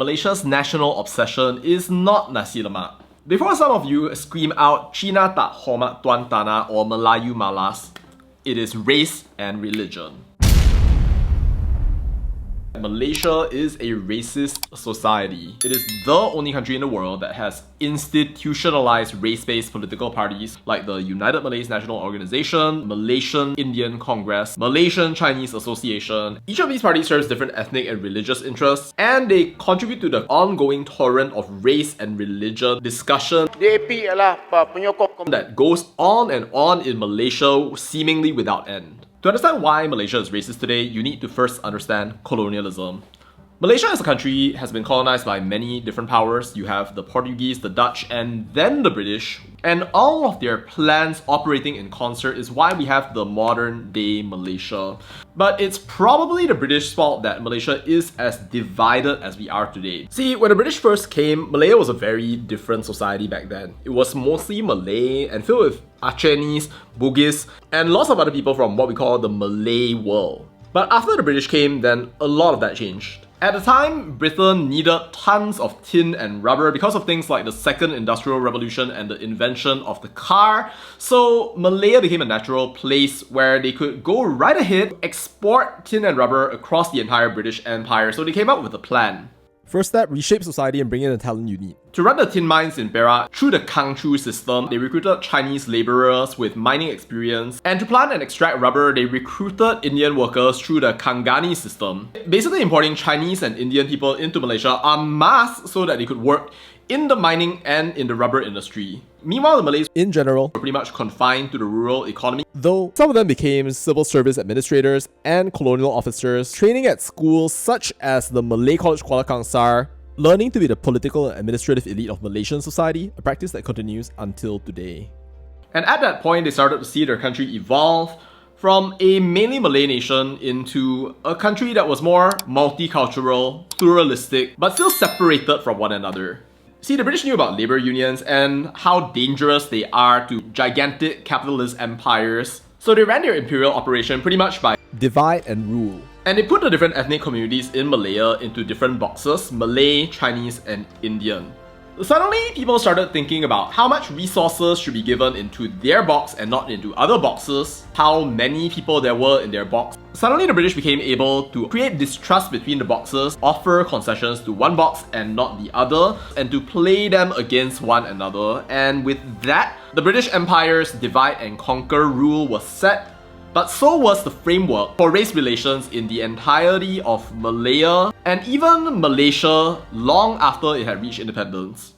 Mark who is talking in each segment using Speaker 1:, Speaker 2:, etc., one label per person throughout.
Speaker 1: Malaysia's national obsession is not nasi lemak. Before some of you scream out Cina tak hormat tuan tanah or Melayu malas, it is race and religion. Malaysia is a racist society. It is the only country in the world that has institutionalized race-based political parties like the United Malays National Organization, Malaysian Indian Congress, Malaysian Chinese Association. Each of these parties serves different ethnic and religious interests, and they contribute to the ongoing torrent of race and religion discussion that goes on and on in Malaysia seemingly without end. To understand why Malaysia is racist today, you need to first understand colonialism. Malaysia as a country has been colonized by many different powers. You have the Portuguese, the Dutch, and then the British. And all of their plans operating in concert is why we have the modern day Malaysia. But it's probably the British fault that Malaysia is as divided as we are today. See, when the British first came, Malaya was a very different society back then. It was mostly Malay and filled with Acehnese, Bugis, and lots of other people from what we call the Malay world. But after the British came, then a lot of that changed. At the time, Britain needed tons of tin and rubber because of things like the Second Industrial Revolution and the invention of the car. So Malaya became a natural place where they could go right ahead, export tin and rubber across the entire British Empire. So they came up with a plan.
Speaker 2: First step, reshape society and bring in the talent you need.
Speaker 1: To run the tin mines in Perak through the Kang Chu system, they recruited Chinese labourers with mining experience. And to plant and extract rubber, they recruited Indian workers through the Kangani system. Basically importing Chinese and Indian people into Malaysia en masse so that they could work in the mining and in the rubber industry. Meanwhile, the Malays
Speaker 2: in general
Speaker 1: were pretty much confined to the rural economy,
Speaker 2: though some of them became civil service administrators and colonial officers, training at schools such as the Malay College Kuala Kangsar, learning to be the political and administrative elite of Malaysian society, a practice that continues until today.
Speaker 1: And at that point, they started to see their country evolve from a mainly Malay nation into a country that was more multicultural, pluralistic, but still separated from one another. See, the British knew about labour unions and how dangerous they are to gigantic capitalist empires, so they ran their imperial operation pretty much by
Speaker 2: divide and rule.
Speaker 1: And they put the different ethnic communities in Malaya into different boxes: Malay, Chinese, and Indian. Suddenly, people started thinking about how much resources should be given into their box and not into other boxes, how many people there were in their box. Suddenly, the British became able to create distrust between the boxes, offer concessions to one box and not the other, and to play them against one another. And with that, the British Empire's divide and conquer rule was set, but so was the framework for race relations in the entirety of Malaya and even Malaysia long after it had reached independence.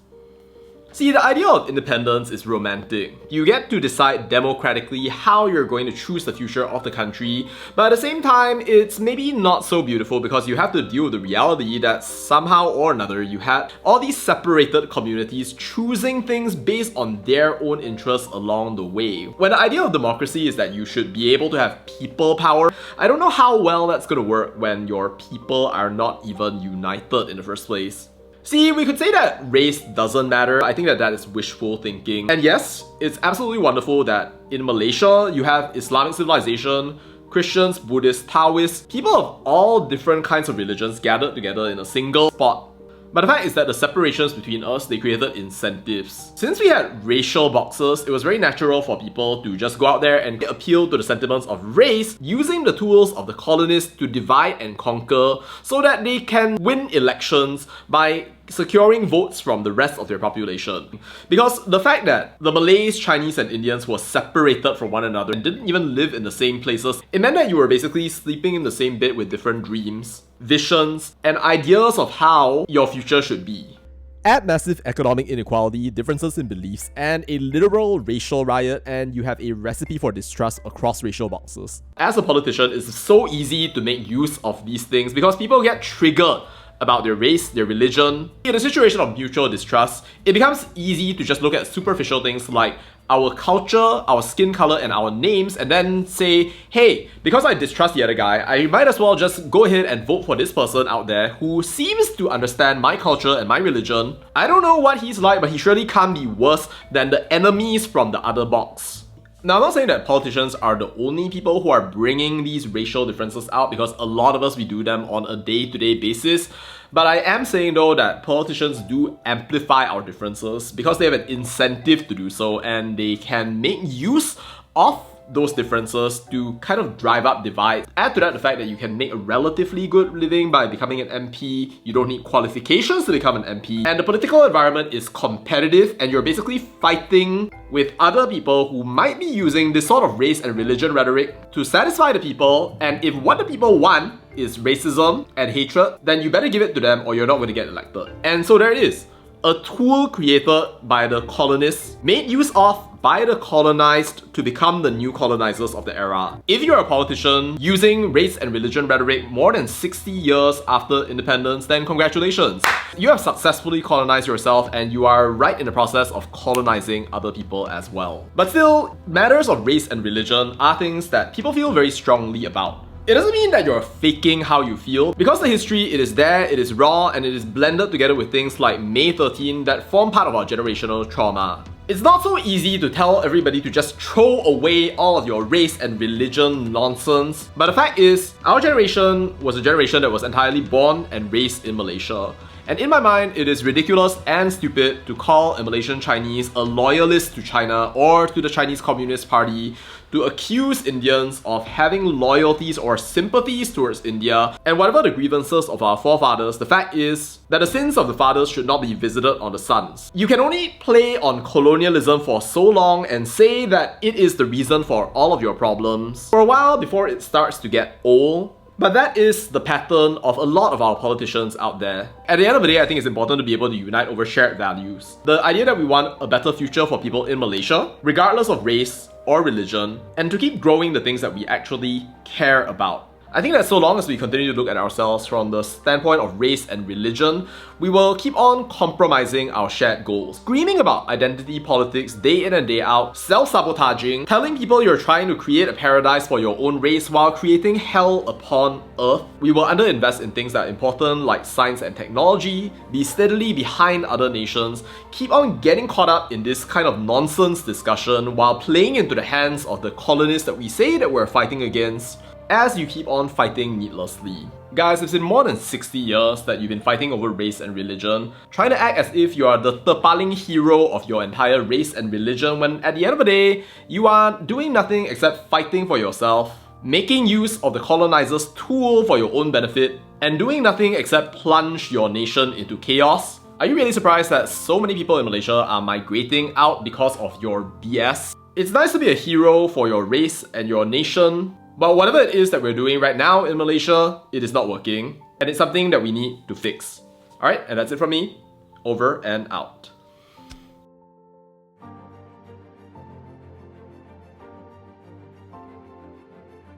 Speaker 1: See, the idea of independence is romantic. You get to decide democratically how you're going to choose the future of the country, but at the same time, it's maybe not so beautiful because you have to deal with the reality that somehow or another you had all these separated communities choosing things based on their own interests along the way. When the idea of democracy is that you should be able to have people power, I don't know how well that's going to work when your people are not even united in the first place. See, we could say that race doesn't matter. I think that is wishful thinking. And yes, it's absolutely wonderful that in Malaysia, you have Islamic civilization, Christians, Buddhists, Taoists, people of all different kinds of religions gathered together in a single spot. But the fact is that the separations between us, they created incentives. Since we had racial boxes, it was very natural for people to just go out there and appeal to the sentiments of race using the tools of the colonists to divide and conquer so that they can win elections by securing votes from the rest of their population. Because the fact that the Malays, Chinese, and Indians were separated from one another and didn't even live in the same places, it meant that you were basically sleeping in the same bed with different dreams, visions, and ideas of how your future should be.
Speaker 2: Add massive economic inequality, differences in beliefs, and a literal racial riot, and you have a recipe for distrust across racial boxes.
Speaker 1: As a politician, it's so easy to make use of these things because people get triggered about their race, their religion. In a situation of mutual distrust, it becomes easy to just look at superficial things like our culture, our skin color, and our names, and then say, hey, because I distrust the other guy, I might as well just go ahead and vote for this person out there who seems to understand my culture and my religion. I don't know what he's like, but he surely can't be worse than the enemies from the other box. Now, I'm not saying that politicians are the only people who are bringing these racial differences out, because a lot of us, we do them on a day-to-day basis. But I am saying though that politicians do amplify our differences because they have an incentive to do so, and they can make use of those differences to kind of drive up divides. Add to that the fact that you can make a relatively good living by becoming an MP, you don't need qualifications to become an MP, and the political environment is competitive and you're basically fighting with other people who might be using this sort of race and religion rhetoric to satisfy the people, and if what the people want is racism and hatred, then you better give it to them or you're not going to get elected. And so there it is. A tool created by the colonists, made use of by the colonized to become the new colonizers of the era. If you're a politician using race and religion rhetoric more than 60 years after independence, then congratulations. You have successfully colonized yourself and you are right in the process of colonizing other people as well. But still, matters of race and religion are things that people feel very strongly about. It doesn't mean that you're faking how you feel. Because the history, it is there, it is raw, and it is blended together with things like May 13 that form part of our generational trauma. It's not so easy to tell everybody to just throw away all of your race and religion nonsense. But the fact is, our generation was a generation that was entirely born and raised in Malaysia. And in my mind, it is ridiculous and stupid to call a Malaysian Chinese a loyalist to China or to the Chinese Communist Party, to accuse Indians of having loyalties or sympathies towards India. And whatever the grievances of our forefathers, the fact is that the sins of the fathers should not be visited on the sons. You can only play on colonialism for so long and say that it is the reason for all of your problems for a while before it starts to get old. But that is the pattern of a lot of our politicians out there. At the end of the day, I think it's important to be able to unite over shared values. The idea that we want a better future for people in Malaysia, regardless of race or religion, and to keep growing the things that we actually care about. I think that so long as we continue to look at ourselves from the standpoint of race and religion, we will keep on compromising our shared goals. Screaming about identity politics day in and day out, self-sabotaging, telling people you're trying to create a paradise for your own race while creating hell upon earth. We will underinvest in things that are important like science and technology, be steadily behind other nations, keep on getting caught up in this kind of nonsense discussion while playing into the hands of the colonists that we say that we're fighting against, as you keep on fighting needlessly. Guys, it's been more than 60 years that you've been fighting over race and religion, trying to act as if you are the tepaling hero of your entire race and religion, when at the end of the day, you are doing nothing except fighting for yourself, making use of the colonizer's tool for your own benefit, and doing nothing except plunge your nation into chaos. Are you really surprised that so many people in Malaysia are migrating out because of your BS? It's nice to be a hero for your race and your nation, but whatever it is that we're doing right now in Malaysia, it is not working, and it's something that we need to fix. Alright, and that's it from me. Over and out.